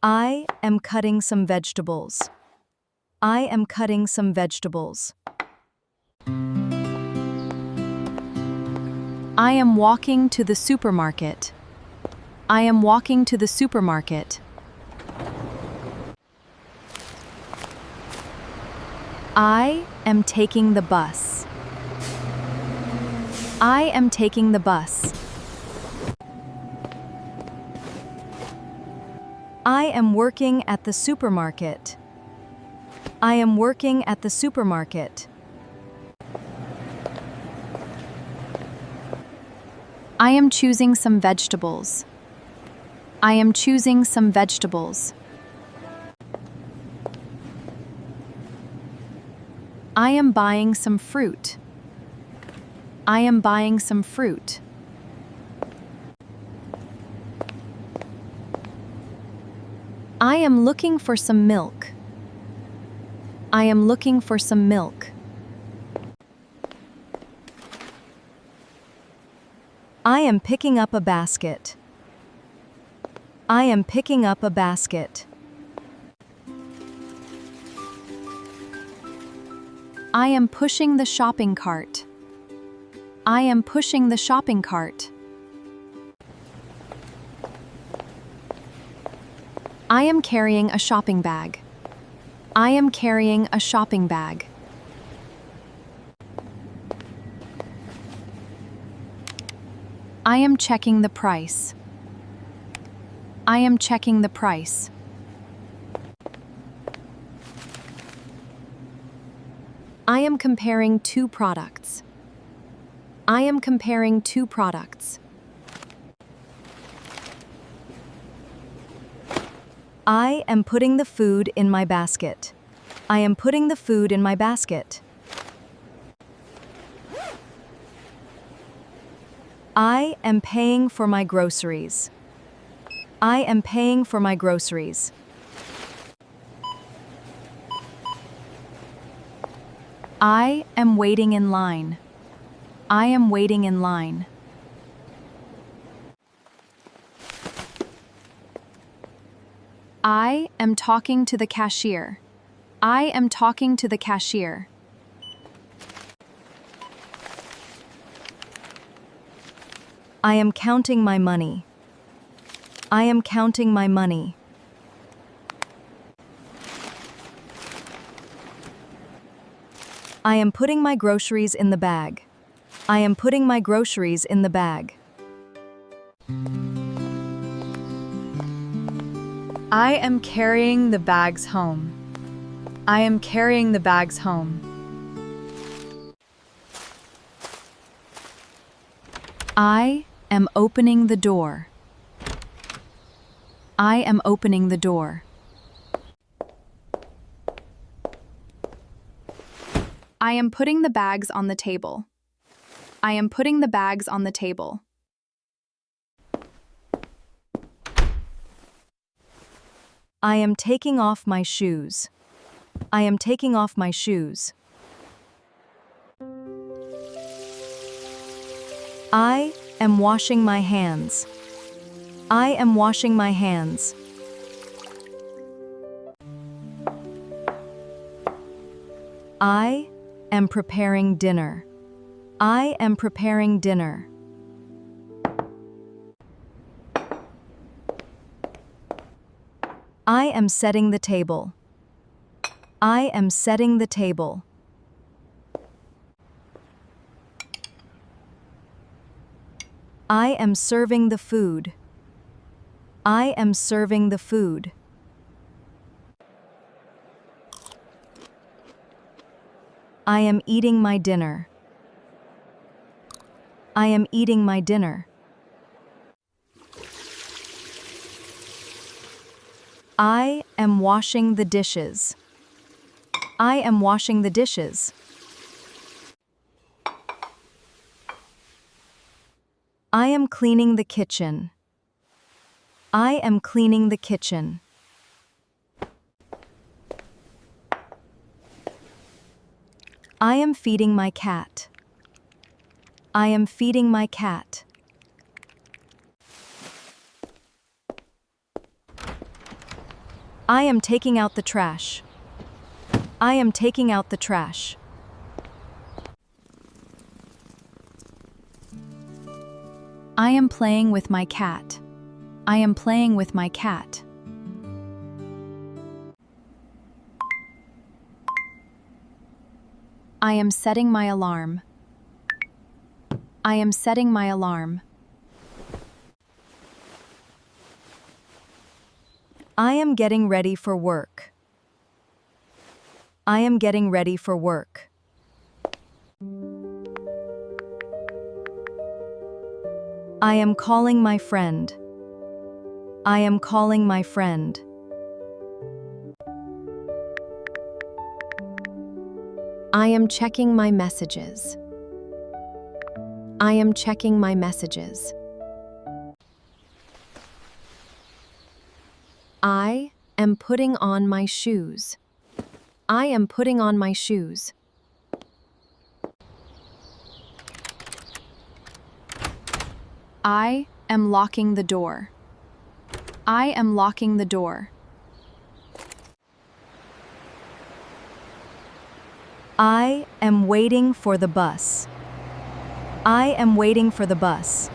I am cutting some vegetables. I am cutting some vegetables. I am walking to the supermarket. I am walking to the supermarket. I am taking the bus. I am taking the bus. I am working at the supermarket. I am working at the supermarket. I am choosing some vegetables. I am choosing some vegetables. I am buying some fruit. I am buying some fruit. I am looking for some milk. I am looking for some milk. I am picking up a basket. I am picking up a basket. I am pushing the shopping cart. I am pushing the shopping cart. I am carrying a shopping bag. I am carrying a shopping bag. I am checking the price. I am checking the price. I am comparing two products. I am comparing two products. I am putting the food in my basket. I am putting the food in my basket. I am paying for my groceries. I am paying for my groceries. I am waiting in line. I am waiting in line. I am talking to the cashier. I am talking to the cashier. I am counting my money. I am counting my money. I am putting my groceries in the bag. I am putting my groceries in the bag. I am carrying the bags home. I am carrying the bags home. I am opening the door. I am opening the door. I am putting the bags on the table. I am putting the bags on the table. I am taking off my shoes. I am taking off my shoes. I am washing my hands. I am washing my hands. I am preparing dinner. I am preparing dinner. I am setting the table. I am setting the table. I am serving the food. I am serving the food. I am eating my dinner. I am eating my dinner. I am washing the dishes. I am washing the dishes. I am cleaning the kitchen. I am cleaning the kitchen. I am feeding my cat. I am feeding my cat. I am taking out the trash. I am taking out the trash. I am playing with my cat. I am playing with my cat. I am setting my alarm. I am setting my alarm. I am getting ready for work. I am getting ready for work. I am calling my friend. I am calling my friend. I am checking my messages. I am checking my messages. I am putting on my shoes. I am putting on my shoes. I am locking the door. I am locking the door. I am waiting for the bus. I am waiting for the bus.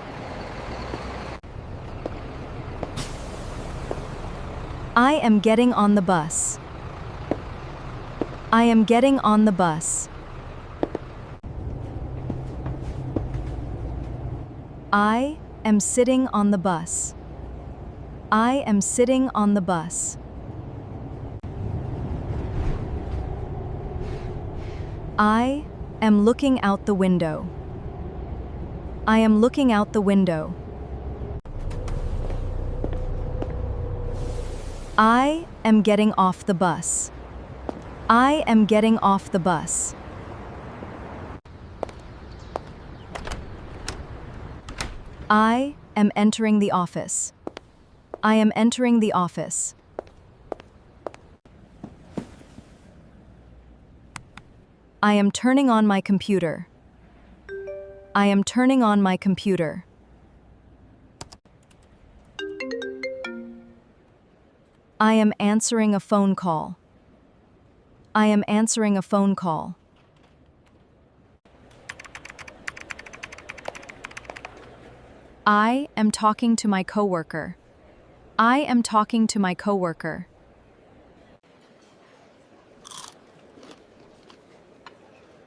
I am getting on the bus. I am getting on the bus. I am sitting on the bus. I am sitting on the bus. I am looking out the window. I am looking out the window. I am getting off the bus. I am getting off the bus. I am entering the office. I am entering the office. I am turning on my computer. I am turning on my computer. I am answering a phone call. I am answering a phone call. I am talking to my coworker. I am talking to my coworker.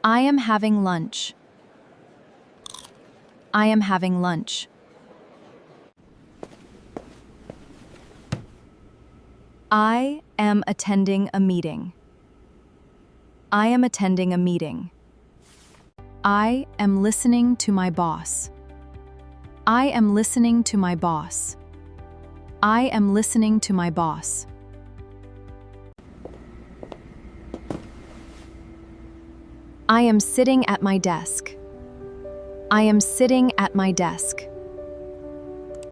I am having lunch. I am having lunch. I am attending a meeting. I am attending a meeting. I am listening to my boss. I am listening to my boss. I am listening to my boss. I am sitting at my desk. I am sitting at my desk.